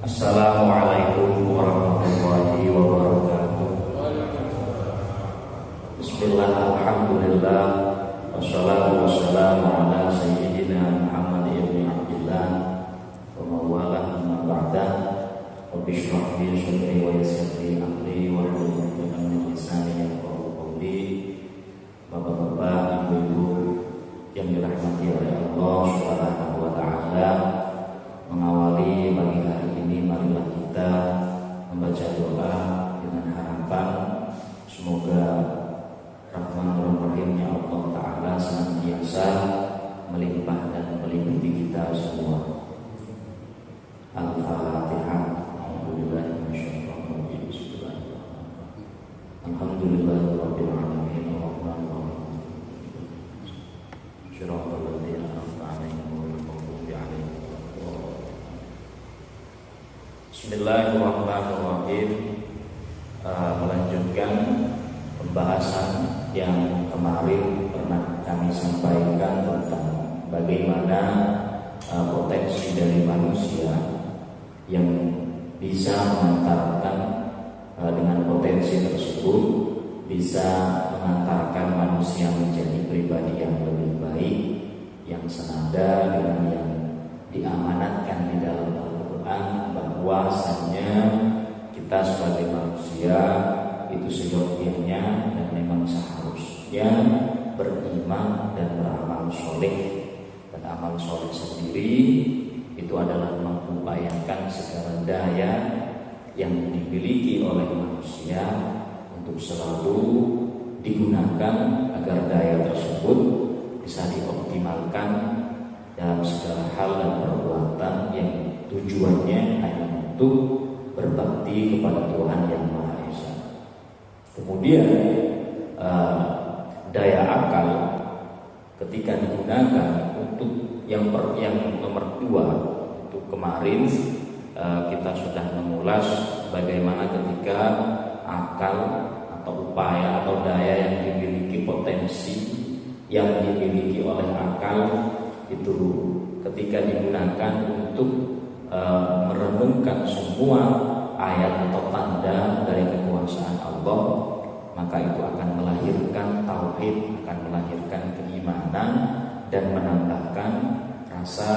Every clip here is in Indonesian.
Assalamualaikum warahmatullahi wabarakatuh. Bismillah, alhamdulillah, wassalatu wassalamu ala sayyidina Muhammad ibn Abdillah wa mawalah amma ba'da. Rabbi shrah li sadri wa yassir li amri wa hlul 'uqdatam min lisani yafqahu qawli. Bapak-bapak, ibu-ibu yang dirahmati oleh Allah Subhanahu wa taala, mengawali pagi hari ini marilah kita membaca doa dengan harapan semoga rahman rahimnya Allah Ta'ala senantiasa melimpah dan meliputi kita semua. Al-Fatihah. Alhamdulillahirabbil alamin arrahmanirrahim. Shiratal ladzina an'amta 'alaihim ghairil maghdubi 'alaihim. Bismillahirrahmanirrahim. Melanjutkan pembahasan yang kemarin pernah kami sampaikan tentang bagaimana potensi dari manusia yang bisa mengantarkan dengan potensi tersebut bisa mengantarkan manusia menjadi pribadi yang lebih baik, yang senada dengan yang diamanatkan di dalam Al-Quran, bahwasanya kita sebagai manusia itu seyogyanya dan memang seharusnya beriman dan beramal soleh. Dan amal soleh sendiri itu adalah mengupayakan segala daya yang dimiliki oleh manusia untuk selalu digunakan agar daya tersebut bisa dioptimalkan dalam segala hal dan perbuatan yang tujuannya hanya untuk berbakti kepada Tuhan Yang Maha Esa. Kemudian daya akal ketika digunakan untuk yang nomor 2, untuk kemarin kita sudah mengulas bagaimana ketika akal atau upaya atau daya yang dimiliki, potensi yang dimiliki oleh akal itu ketika digunakan untuk merenungkan semua ayat atau tanda dari kekuasaan Allah, maka itu akan melahirkan tauhid, akan melahirkan keimanan dan menambahkan rasa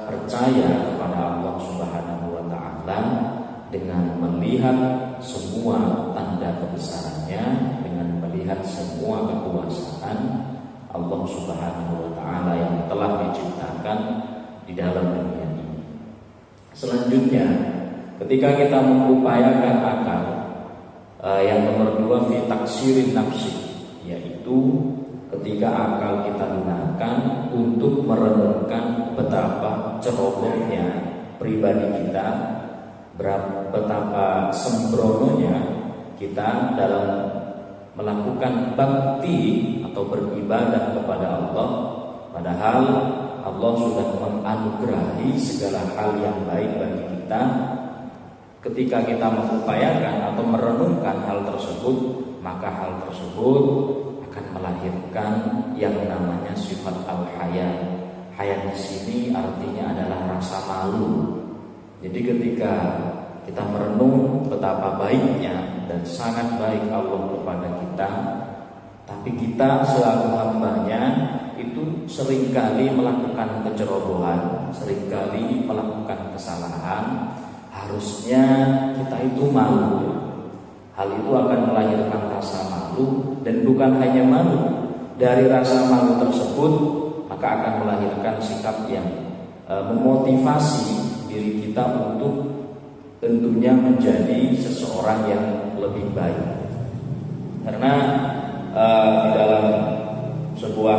percaya kepada Allah Subhanahu wa taala dengan melihat semua tanda kebesarannya, dengan melihat semua kekuasaan Allah Subhanahu wa taala yang telah diciptakan di dalam dunia ini. Selanjutnya, ketika kita mengupayakan akal, yang nomor 2 fi taksirin nafsi, yaitu ketika akal kita gunakan untuk merenungkan betapa cerobohnya pribadi kita, betapa sembrononya kita dalam melakukan bakti atau beribadah kepada Allah, padahal Allah sudah menganugerahi segala hal yang baik bagi kita. Ketika kita mengupayakan atau merenungkan hal tersebut, maka hal tersebut akan melahirkan yang namanya sifat al-haya. Haya di sini artinya adalah rasa malu. Jadi ketika kita merenung betapa baiknya dan sangat baik Allah kepada kita, tapi kita selaku hambanya itu seringkali melakukan kecerobohan, seringkali melakukan kesalahan. Harusnya kita itu malu. Hal itu akan melahirkan rasa malu, dan bukan hanya malu. Dari rasa malu tersebut maka akan melahirkan sikap yang memotivasi diri kita untuk tentunya menjadi seseorang yang lebih baik. Karena di dalam sebuah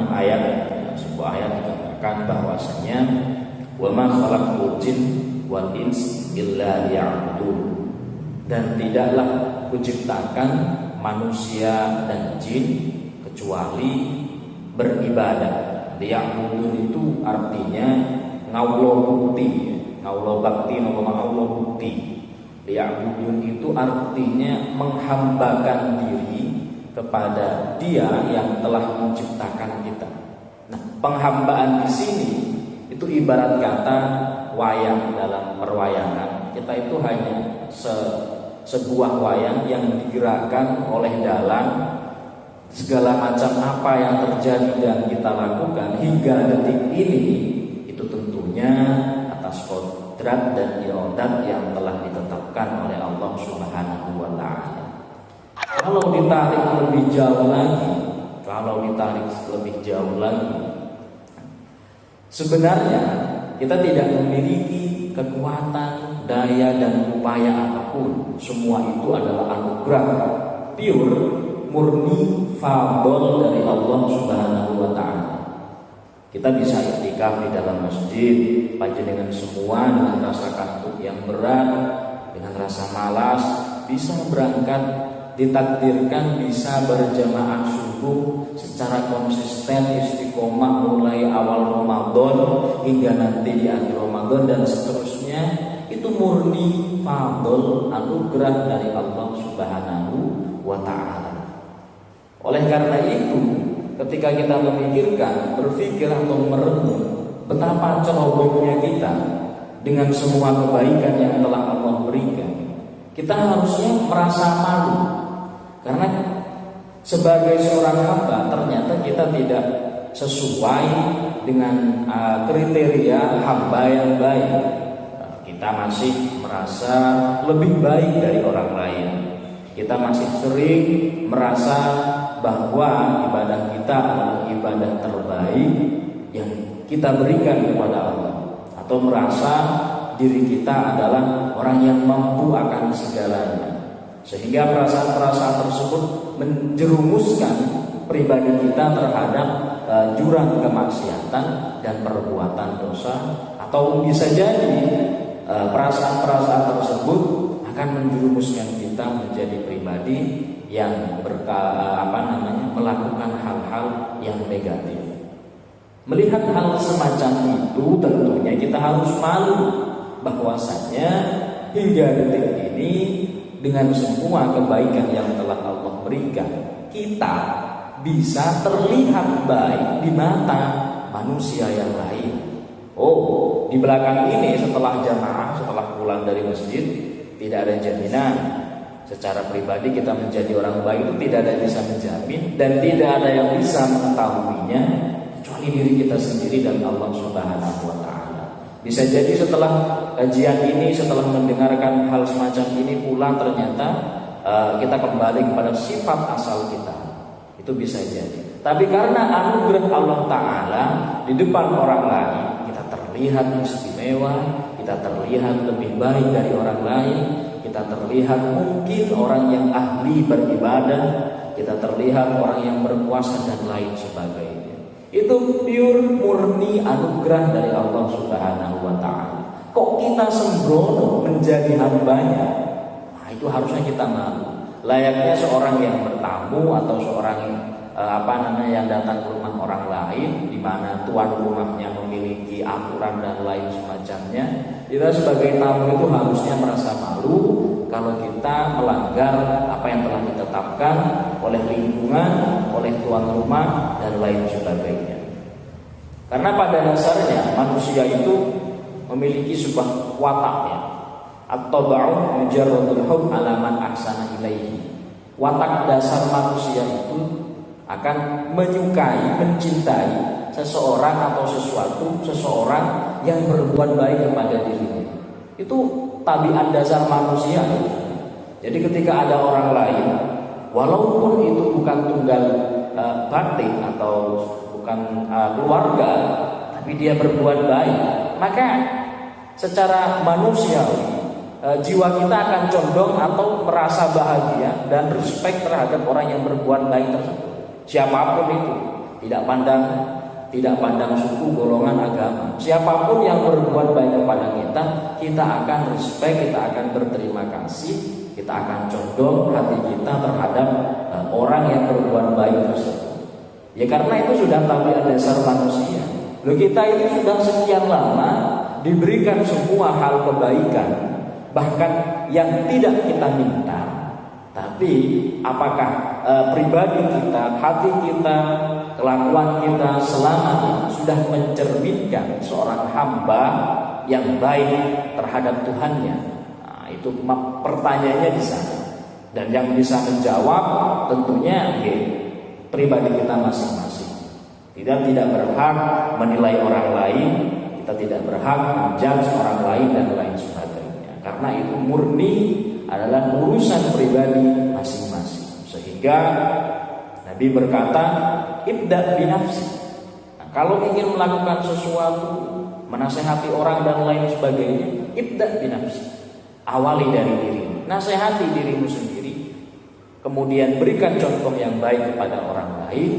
ayat dikatakan bahwasanya wa ma khalaqtul jin wal ins illa liya'budun, dan tidaklah kuciptakan manusia dan jin kecuali beribadah. Liya'budun itu artinya ngaulo bukti, ngaulo bakti, ngaulo bukti. Liya'budun itu artinya menghambakan diri kepada Dia yang telah menciptakan kita. Nah, penghambaan di sini itu ibarat kata wayang, dalam perwayangan kita itu hanya sebuah wayang yang digerakkan oleh dalang. Segala macam apa yang terjadi dan kita lakukan hingga detik ini itu tentunya atas kodrat dan iradat yang telah ditetapkan oleh Allah Subhanahu wa Ta'ala. Kalau ditarik lebih jauh lagi, sebenarnya kita tidak memiliki kekuatan, daya dan upaya apapun. Semua itu adalah anugerah pure, murni, fadl dari Allah Subhanahu wa Ta'ala. Kita bisa iktikaf di dalam masjid, panjenengan semua dengan rasa kantuk yang berat, dengan rasa malas, bisa berangkat, ditakdirkan bisa berjamaah subuh secara konsisten istiqomah mulai awal Ramadan hingga nanti di akhir Ramadan dan seterusnya. Itu murni fadl, anugerah dari Allah Subhanahu wa Ta'ala. Oleh karena itu, ketika kita memikirkan, berpikir atau merenung betapa cerobohnya kita dengan semua kebaikan yang telah Allah berikan, kita harusnya merasa malu. Karena sebagai seorang hamba ternyata kita tidak sesuai dengan kriteria hamba yang baik. Kita masih merasa lebih baik dari orang lain. Kita masih sering merasa bahwa ibadah kita adalah ibadah terbaik yang kita berikan kepada Allah, atau merasa diri kita adalah orang yang mampu akan segalanya, sehingga perasaan-perasaan tersebut menjerumuskan pribadi kita terhadap jurang kemaksiatan dan perbuatan dosa. Atau bisa jadi perasaan-perasaan tersebut akan menjerumuskan kita menjadi pribadi yang melakukan hal-hal yang negatif. Melihat hal semacam itu tentunya kita harus malu bahwasanya hingga detik ini dengan semua kebaikan yang telah Allah berikan, kita bisa terlihat baik di mata manusia yang lain. Oh, di belakang ini setelah jamaah, setelah pulang dari masjid, tidak ada jaminan secara pribadi kita menjadi orang baik, itu tidak ada yang bisa menjamin dan tidak ada yang bisa mengetahuinya kecuali diri kita sendiri dan Allah Subhanahu wa Ta'ala. Bisa jadi setelah kajian ini, setelah mendengarkan hal semacam ini pulang, ternyata kita kembali kepada sifat asal kita. Itu bisa jadi. Tapi karena anugerah Allah Ta'ala di depan orang lain, kita terlihat istimewa, kita terlihat lebih baik dari orang lain, kita terlihat mungkin orang yang ahli beribadah, kita terlihat orang yang berpuasa dan lain sebagainya. Itu pure murni anugerah dari Allah Subhanahu wa Ta'ala. Kok kita sembrono menjadi hambanya? Nah, itu harusnya kita malu. Layaknya seorang yang bertamu atau seorang yang datang ke rumah orang lain, di mana tuan rumahnya memiliki aturan dan lain semacamnya. Kita sebagai tamu itu harusnya merasa malu kalau kita melanggar apa yang telah ditetapkan oleh lingkungan, oleh tuan rumah dan lain sebagainya. Karena pada dasarnya manusia itu memiliki sebuah wataknya, at-taba'u mujarradul hub ala man ahsana ilaihi. Watak dasar manusia itu akan menyukai, mencintai seseorang atau seseorang yang berbuat baik kepada dirinya. Itu tabiat dasar manusia. Jadi ketika ada orang lain, walaupun itu bukan tunggal batin atau bukan keluarga, tapi dia berbuat baik, maka secara manusiawi jiwa kita akan condong atau merasa bahagia dan respect terhadap orang yang berbuat baik tersebut. Siapapun itu, tidak pandang suku, golongan, agama. Siapapun yang berbuat baik kepada kita, kita akan respect, kita akan berterima kasih, kita akan condong hati kita terhadap orang yang berbuat baik tersebut. Ya karena itu sudah tabiat dasar manusia. Loh, kita ini sudah sekian lama diberikan semua hal kebaikan, bahkan yang tidak kita minta. Tapi apakah pribadi kita, hati kita, kelakuan kita selama ini sudah mencerminkan seorang hamba yang baik terhadap Tuhannya? Nah, itu pertanyaannya di sana. Dan yang bisa menjawab tentunya pribadi kita masing-masing. Kita tidak berhak menilai orang lain, kita tidak berhak menjudge orang lain dan lain sebagainya. Karena itu murni adalah urusan pribadi masing-masing. Sehingga Nabi berkata, ibda binafsi. Nah, kalau ingin melakukan sesuatu, menasehati orang dan lain sebagainya, ibda binafsi. Awali dari dirimu, nasihati dirimu sendiri. Kemudian berikan contoh yang baik kepada orang lain.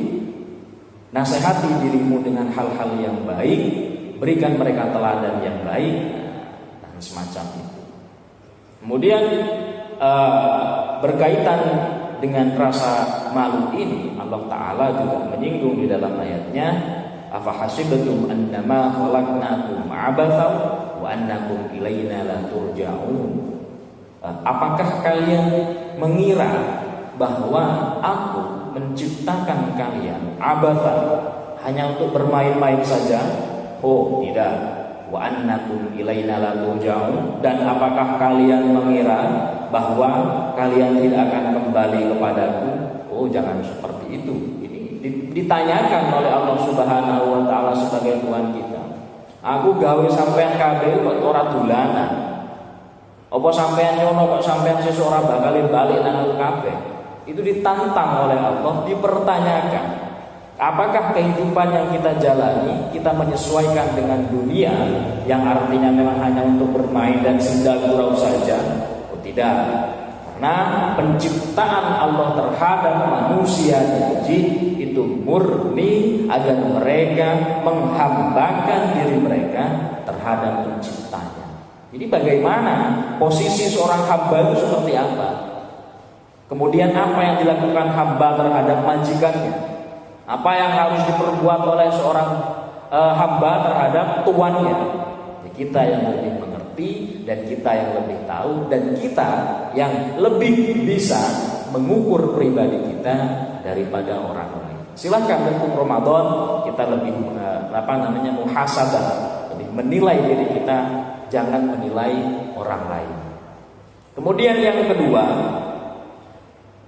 Nasihati dirimu dengan hal-hal yang baik, berikan mereka teladan yang baik, dan semacam itu. Kemudian berkaitan dengan rasa malu ini, Allah Ta'ala juga menyinggung di dalam ayatnya, afahasibatum annama khalaqnakum abatha wa annakum ilaina la turja'un. Apakah kalian mengira bahwa aku menciptakan kalian abatha, hanya untuk bermain-main saja? Oh, tidak. Wa annakum ilaina la turja'un. Dan apakah kalian mengira bahwa kalian tidak akan kembali kepadaku? Oh, jangan seperti itu. Ini ditanyakan oleh Allah Subhanahu wa taala sebagai Tuhan kita. Aku gawe sampean kabeh kok ora dolanan. Apa sampean nyono kok sampean sesuk ora bakal bali nang kabeh? Itu ditantang oleh Allah, dipertanyakan. Apakah kehidupan yang kita jalani kita menyesuaikan dengan dunia yang artinya memang hanya untuk bermain dan senda gurau saja? Oh, tidak. Karena penciptaan Allah terhadap manusia dan jin itu murni agar mereka menghambakan diri mereka terhadap penciptanya. Jadi bagaimana posisi seorang hamba itu seperti apa? Kemudian apa yang dilakukan hamba terhadap majikannya? Apa yang harus diperbuat oleh seorang hamba terhadap tuannya? Ya, kita yang lebih mengerti dan kita yang lebih tahu dan kita yang lebih bisa mengukur pribadi kita daripada orang lain. Silahkan untuk Ramadan kita lebih muhasabah, lebih menilai diri kita, jangan menilai orang lain. Kemudian yang kedua,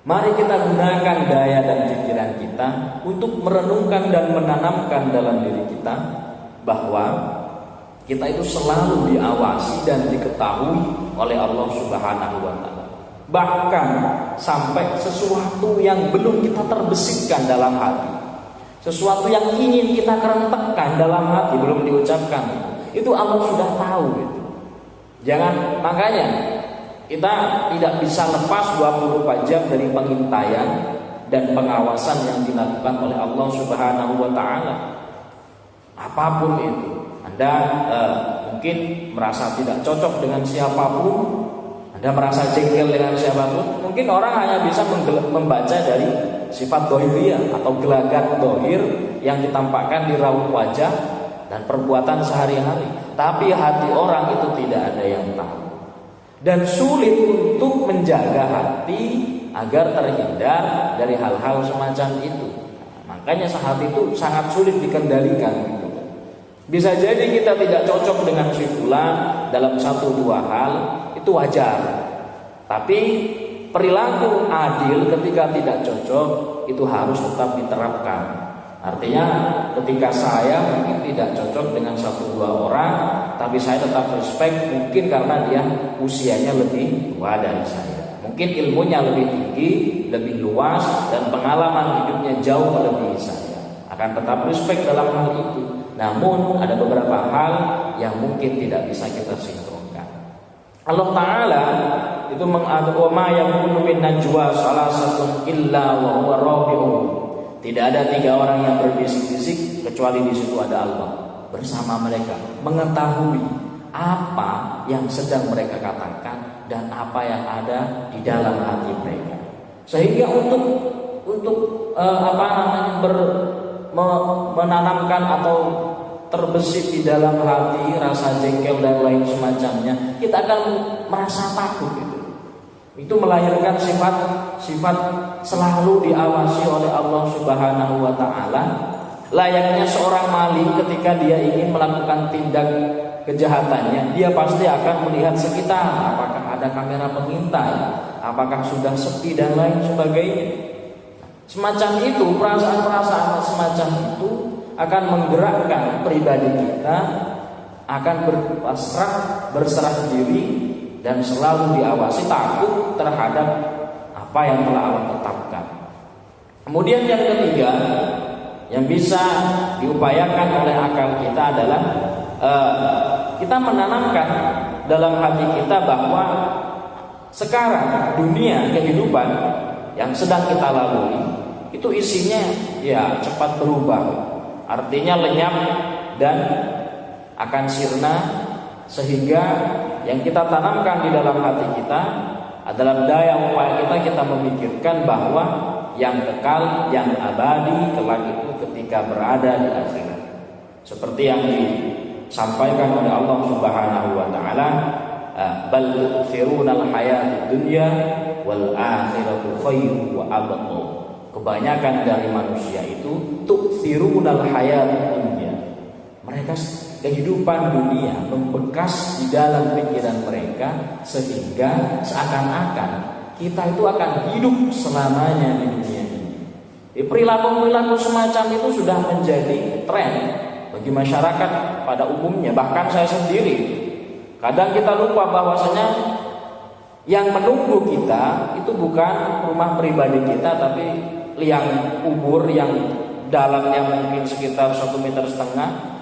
mari kita gunakan daya dan pikiran kita untuk merenungkan dan menanamkan dalam diri kita bahwa kita itu selalu diawasi dan diketahui oleh Allah Subhanahu wa taala. Bahkan sampai sesuatu yang belum kita terbesikkan dalam hati, sesuatu yang ingin kita kerentekkan dalam hati belum diucapkan, itu Allah sudah tahu gitu. Jangan, makanya kita tidak bisa lepas 24 jam dari pengintaian dan pengawasan yang dilakukan oleh Allah Subhanahu wa taala. Apapun itu, Anda mungkin merasa tidak cocok dengan siapapun, Anda merasa jengkel dengan siapapun, mungkin orang hanya bisa membaca dari sifat dohiriyah atau gelagat dohir yang ditampakkan di raut wajah dan perbuatan sehari-hari. Tapi hati orang itu tidak ada yang tahu. Dan sulit untuk menjaga hati agar terhindar dari hal-hal semacam itu. Makanya hati itu sangat sulit dikendalikan gitu. Bisa jadi kita tidak cocok dengan si fulan dalam 1-2 hal, itu wajar. Tapi perilaku adil ketika tidak cocok itu harus tetap diterapkan. Artinya ketika saya mungkin tidak cocok dengan 1-2 orang, tapi saya tetap respect mungkin karena dia usianya lebih tua dari saya, mungkin ilmunya lebih tinggi, lebih luas, dan pengalaman hidupnya jauh melebihi saya, akan tetap respect dalam hal itu. Namun ada beberapa hal yang mungkin tidak bisa kita sinkronkan. Allah Ta'ala itu mengatakan ma yakunu min najwa salasatun illa wa huwa rabi'uhum. Tidak ada 3 orang yang berbisik-bisik kecuali di situ ada Allah bersama mereka, mengetahui apa yang sedang mereka katakan dan apa yang ada di dalam hati mereka. Sehingga untuk menanamkan atau terbesit di dalam hati rasa jengkel dan lain semacamnya, kita akan merasa takut gitu. Itu melahirkan sifat selalu diawasi oleh Allah Subhanahu wa taala. Layaknya seorang maling ketika dia ingin melakukan tindak kejahatannya, dia pasti akan melihat sekitar, apakah ada kamera pengintai, apakah sudah sepi dan lain sebagainya. Semacam itu, perasaan-perasaan semacam itu akan menggerakkan pribadi kita, akan berserah diri dan selalu diawasi, takut terhadap apa yang telah Allah tetapkan. Kemudian yang ketiga yang bisa diupayakan oleh akal kita adalah kita menanamkan dalam hati kita bahwa sekarang dunia kehidupan yang sedang kita lalui itu isinya ya cepat berubah, artinya lenyap dan akan sirna, sehingga yang kita tanamkan di dalam hati kita adalah daya upaya kita memikirkan bahwa yang kekal, yang abadi kelak itu ketika berada di akhirat. Seperti yang disampaikan oleh Allah Subhanahu wa taala, bal tu'thirunal hayatid dunya wal akhiratu khairu wa abqa. Kebanyakan dari manusia itu tu'thirunal hayatid dunya. Mereka kehidupan dunia membekas di dalam pikiran mereka, sehingga seakan-akan kita itu akan hidup selamanya di dunia ini. Perilaku-perilaku semacam itu sudah menjadi tren bagi masyarakat pada umumnya, bahkan saya sendiri. Kadang kita lupa bahwasanya yang menunggu kita itu bukan rumah pribadi kita, tapi liang kubur yang dalamnya mungkin sekitar 1,5 meter,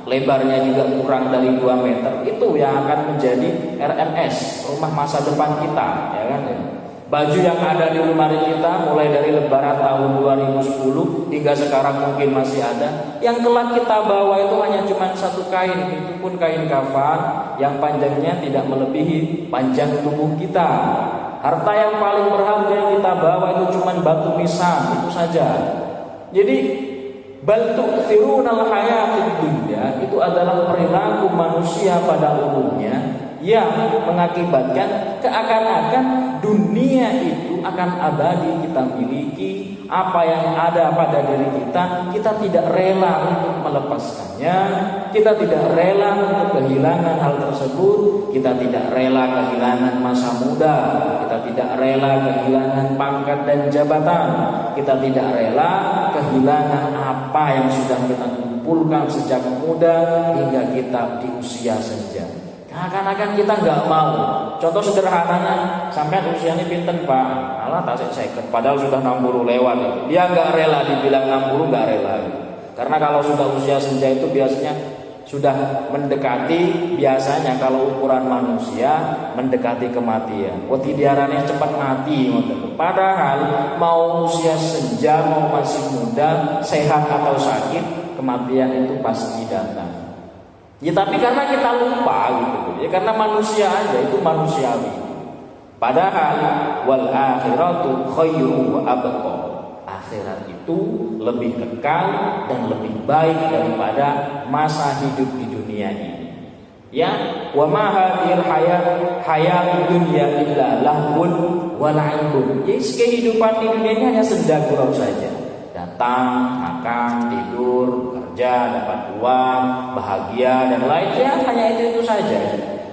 lebarnya juga kurang dari 2 meter. Itu yang akan menjadi RMS, rumah masa depan kita, ya kan ya. Baju yang ada di lemari kita mulai dari lebaran tahun 2010 hingga sekarang mungkin masih ada. Yang kelak kita bawa itu hanya cuma satu kain, itu pun kain kafan yang panjangnya tidak melebihi panjang tubuh kita. Harta yang paling berharga yang kita bawa itu cuma batu nisan, itu saja. Jadi bal tu'thirunal hayatid dunya itu adalah perilaku manusia pada umumnya yang mengakibatkan keakan-akan dunia itu akan abadi kita miliki. Apa yang ada pada diri kita, kita tidak rela untuk melepaskannya, kita tidak rela untuk kehilangan hal tersebut, kita tidak rela kehilangan masa muda, kita tidak rela kehilangan pangkat dan jabatan, kita tidak rela kehilangan apa yang sudah kita kumpulkan sejak muda hingga kita di usia senja. Akan-akan kita nggak mau. Contoh sederhananya, sampai usianya pinten Pak? Alah tak seket, padahal sudah 60 lewat. Dia nggak rela dibilang 60, nggak rela. Karena kalau sudah usia senja itu biasanya sudah mendekati, biasanya kalau ukuran manusia mendekati kematian. Diarani cepat mati. Padahal mau usia senja, mau masih muda, sehat atau sakit, kematian itu pasti datang. Ya tapi karena kita lupa gitu, ya karena manusia aja, itu manusiawi. Padahal wal akhiratu khairu wa abqa. Akhirat itu lebih kekal dan lebih baik daripada masa hidup di dunia ini. Ya, wa ma hadhil hayatud dunya illa lahun wa la'ibun. Jadi kehidupan di dunia ini hanya senda gurau saja. Datang, makan, tidur, kerja, dapat uang, bahagia dan lainnya, hanya itu saja.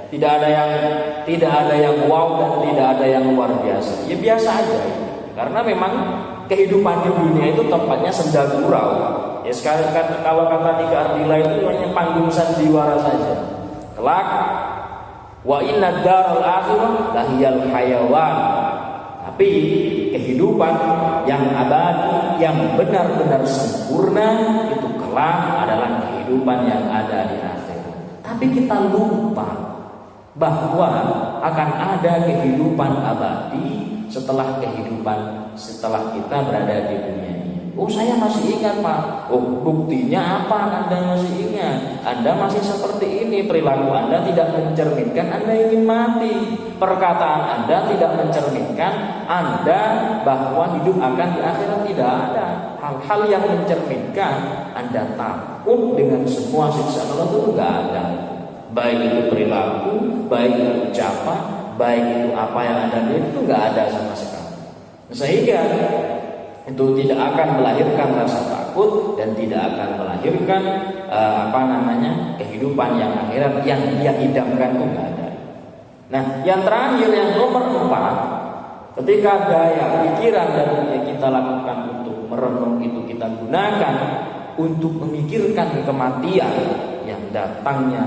Tidak ada yang wow dan tidak ada yang luar biasa. Ya biasa aja. Karena memang kehidupan di dunia itu tempatnya senda gurau. Ya sekarang kalau kata Nika Ardila itu hanya panggung sandiwara saja. Kelak wa inna daral akhirah lahiyal hayawan. Tapi kehidupan yang abadi, yang benar-benar sempurna itu kelak adalah kehidupan yang ada di akhirat. Tapi kita lupa bahwa akan ada kehidupan abadi setelah kita berada di dunia ini. Oh saya masih ingat Pak. Oh buktinya apa Anda masih ingat? Anda masih seperti ini, perilaku Anda tidak mencerminkan Anda ingin mati. Perkataan Anda tidak mencerminkan Anda bahwa hidup akan di akhirat, tidak ada. Hal-hal yang mencerminkan Anda takut dengan semua siksa Allah itu tidak ada. Baik itu perilaku, baik itu ucapan, baik itu apa yang Anda lihat, itu tidak ada sama sekali. Sehingga itu tidak akan melahirkan rasa takut dan tidak akan melahirkan kehidupan yang akhirat yang dia idamkan itu nggak ada. Nah, yang terakhir yang nomor 4, ketika daya pikiran dan yang kita lakukan untuk merenung itu kita gunakan untuk memikirkan kematian yang datangnya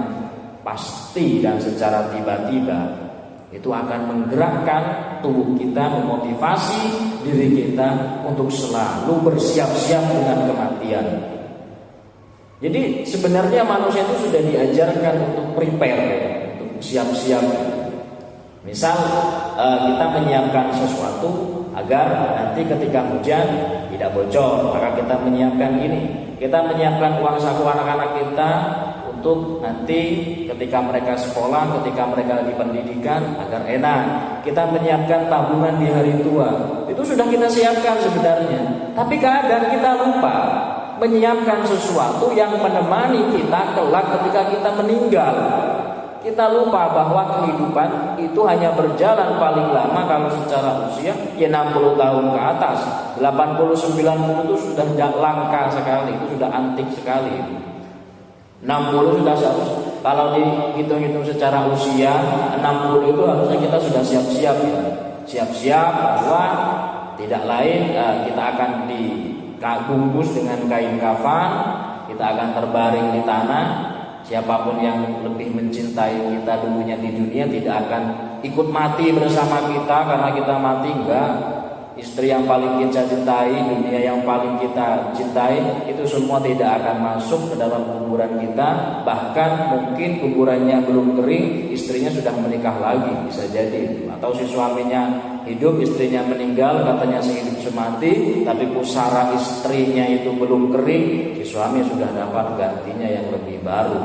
pasti dan secara tiba-tiba, itu akan menggerakkan tubuh kita, memotivasi diri kita untuk selalu bersiap-siap dengan kematian. Jadi sebenarnya manusia itu sudah diajarkan untuk prepare, untuk siap-siap. Misal kita menyiapkan sesuatu agar nanti ketika hujan tidak bocor, maka kita menyiapkan ini. Kita menyiapkan uang saku anak-anak kita untuk nanti ketika mereka sekolah, ketika mereka lagi pendidikan agar enak. Kita menyiapkan tabungan di hari tua. Itu sudah kita siapkan sebenarnya. Tapi kadang kita lupa menyiapkan sesuatu yang menemani kita kelak ketika kita meninggal. Kita lupa bahwa kehidupan itu hanya berjalan paling lama kalau secara usia ya 60 tahun ke atas. 80-90 itu sudah langka sekali, itu sudah antik sekali. 60 sudah kalau dihitung-hitung secara usia 60 itu harusnya kita sudah siap-siap ya. Siap-siap bahwa tidak lain kita akan dibungkus dengan kain kafan, kita akan terbaring di tanah. Siapapun yang lebih mencintai kita dulunya di dunia tidak akan ikut mati bersama kita karena kita mati, enggak. Istri yang paling kita cintai, dunia yang paling kita cintai, itu semua tidak akan masuk ke dalam kuburan kita. Bahkan mungkin kuburannya belum kering, istrinya sudah menikah lagi, bisa jadi. Atau si suaminya hidup, istrinya meninggal, katanya sehidup semati, tapi pusara istrinya itu belum kering, si suami sudah dapat gantinya yang lebih baru.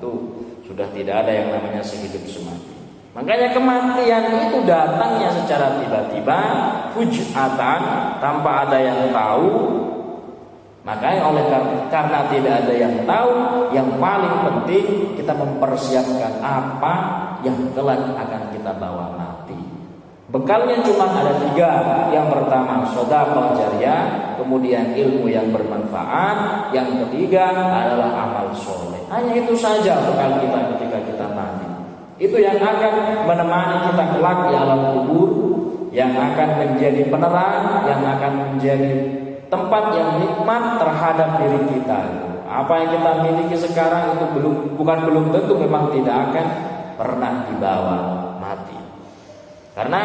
Itu sudah tidak ada yang namanya sehidup semati. Makanya kematian itu datangnya secara tiba-tiba, fujatan, tanpa ada yang tahu. Makanya karena tidak ada yang tahu, yang paling penting kita mempersiapkan apa yang kelak akan kita bawa mati. Bekalnya cuma ada 3. Yang pertama sedekah jariyah, kemudian ilmu yang bermanfaat, yang ketiga adalah amal soleh. Hanya itu saja bekal kita ketika kita mati. Itu yang akan menemani kita kelak di alam kubur, yang akan menjadi penerang, yang akan menjadi tempat yang nikmat terhadap diri kita. Apa yang kita miliki sekarang itu belum tentu, memang tidak akan pernah dibawa mati. Karena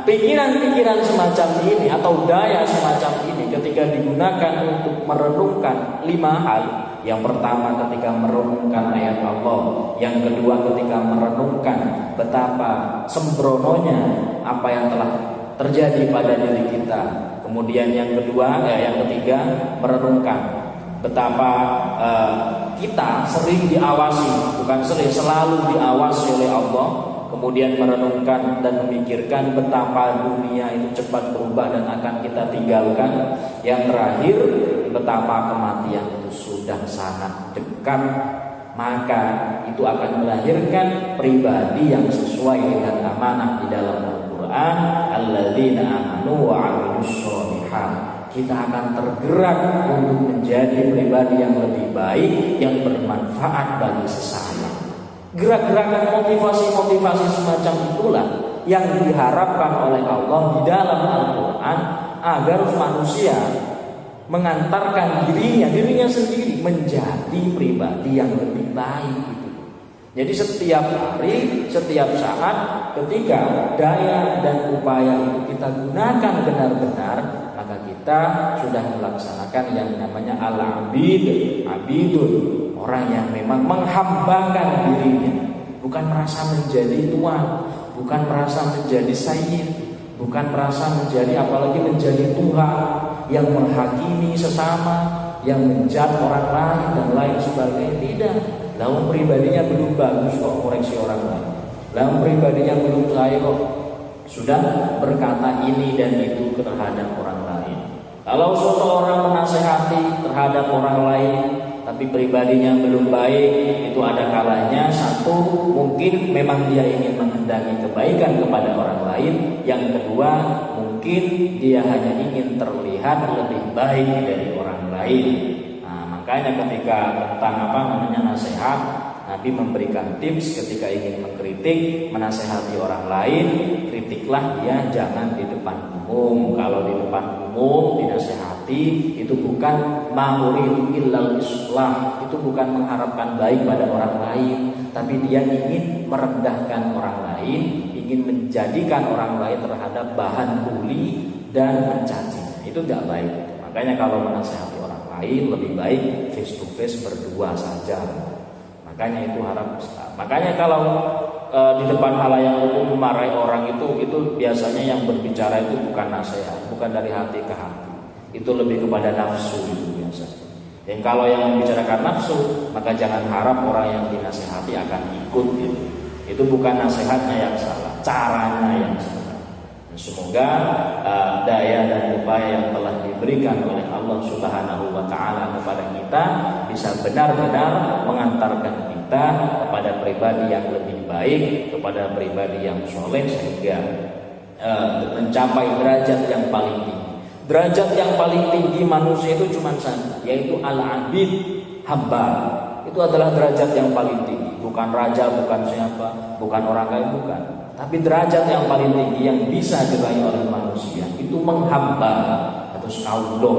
pikiran-pikiran semacam ini atau daya semacam ini ketika digunakan untuk merenungkan 5 hal. Yang pertama ketika merenungkan ayat Allah, yang kedua ketika merenungkan betapa sembrononya apa yang telah terjadi pada diri kita. Kemudian yang ketiga merenungkan betapa kita sering diawasi, bukan sering, selalu diawasi oleh Allah. Kemudian merenungkan dan memikirkan betapa dunia itu cepat berubah dan akan kita tinggalkan. Yang terakhir, betapa kematian itu sudah sangat dekat. Maka itu akan melahirkan pribadi yang sesuai dengan amanah di dalam Al-Quran, alladzina amanu wa 'amilus sholihat. Kita akan tergerak untuk menjadi pribadi yang lebih baik, yang bermanfaat bagi sesama. Gerak-gerakan motivasi-motivasi semacam itulah yang diharapkan oleh Allah di dalam Al-Quran agar manusia mengantarkan dirinya sendiri menjadi pribadi yang lebih baik. Jadi setiap hari, setiap saat, ketika daya dan upaya itu kita gunakan benar-benar, maka kita sudah melaksanakan yang namanya abidun, orang yang memang menghambakan dirinya, bukan merasa menjadi tuan, bukan merasa menjadi sayyid, bukan merasa menjadi apalagi menjadi Tuhan yang menghakimi sesama, yang menjat orang lain dan lain sebagainya. Tidak. Lalu pribadinya belum bagus kok koreksi orang lain. Lalu pribadinya belum saya kok sudah berkata ini dan itu terhadap orang lain. Kalau seseorang menasehati terhadap orang lain tapi pribadinya belum baik, itu ada kalanya satu, mungkin memang dia ingin menghendaki kebaikan kepada orang lain. Yang kedua, mungkin dia hanya ingin terlihat lebih baik dari orang lain. Makanya ketika tentang nasihat, Nabi memberikan tips ketika ingin mengkritik, menasehati orang lain, kritiklah dia jangan di depan umum. Kalau di depan umum dinasehati itu bukan ma'uridu illal islah, itu bukan mengharapkan baik pada orang lain, tapi dia ingin merendahkan orang lain, ingin menjadikan orang lain terhadap bahan bully dan mencacinya. Itu tidak baik. Makanya kalau menasehati orang lain lebih baik face to face berdua saja. Makanya itu harap. Makanya kalau di depan halayak umum memarahi orang itu biasanya yang berbicara itu bukan nasihat, bukan dari hati ke hati. Itu lebih kepada nafsu itu biasanya. Dan kalau yang membicarakan nafsu, maka jangan harap orang yang dinasehati akan ikut gitu. Itu bukan nasihatnya yang salah, caranya yang salah. Semoga daya dan upaya yang telah diberikan oleh Allah Subhanahu wa taala kepada kita bisa benar-benar mengantarkan kita kepada pribadi yang lebih baik, kepada pribadi yang soleh, sehingga mencapai derajat yang paling tinggi. Derajat yang paling tinggi manusia itu cuma satu, yaitu al-abid, hamba. Itu adalah derajat yang paling tinggi, bukan raja, bukan siapa, bukan orang kaya, bukan. Tapi derajat yang paling tinggi yang bisa diraih oleh manusia itu menghamba atau kaulo.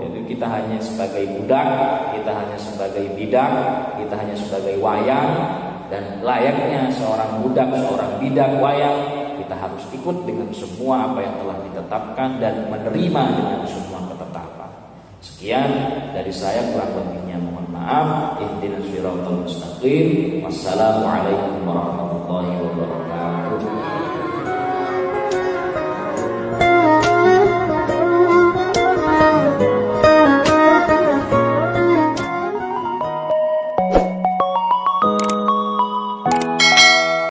Jadi kita hanya sebagai budak, kita hanya sebagai bidak, kita hanya sebagai wayang. Dan layaknya seorang budak, seorang bidak, wayang, kita harus ikut dengan semua apa yang telah ditetapkan dan menerima dengan semua ketetapan. Sekian dari saya, kurang lebihnya mohon maaf. Ihdinas siratal mustaqim. Wassalamualaikum warahmatullahi wabarakatuh.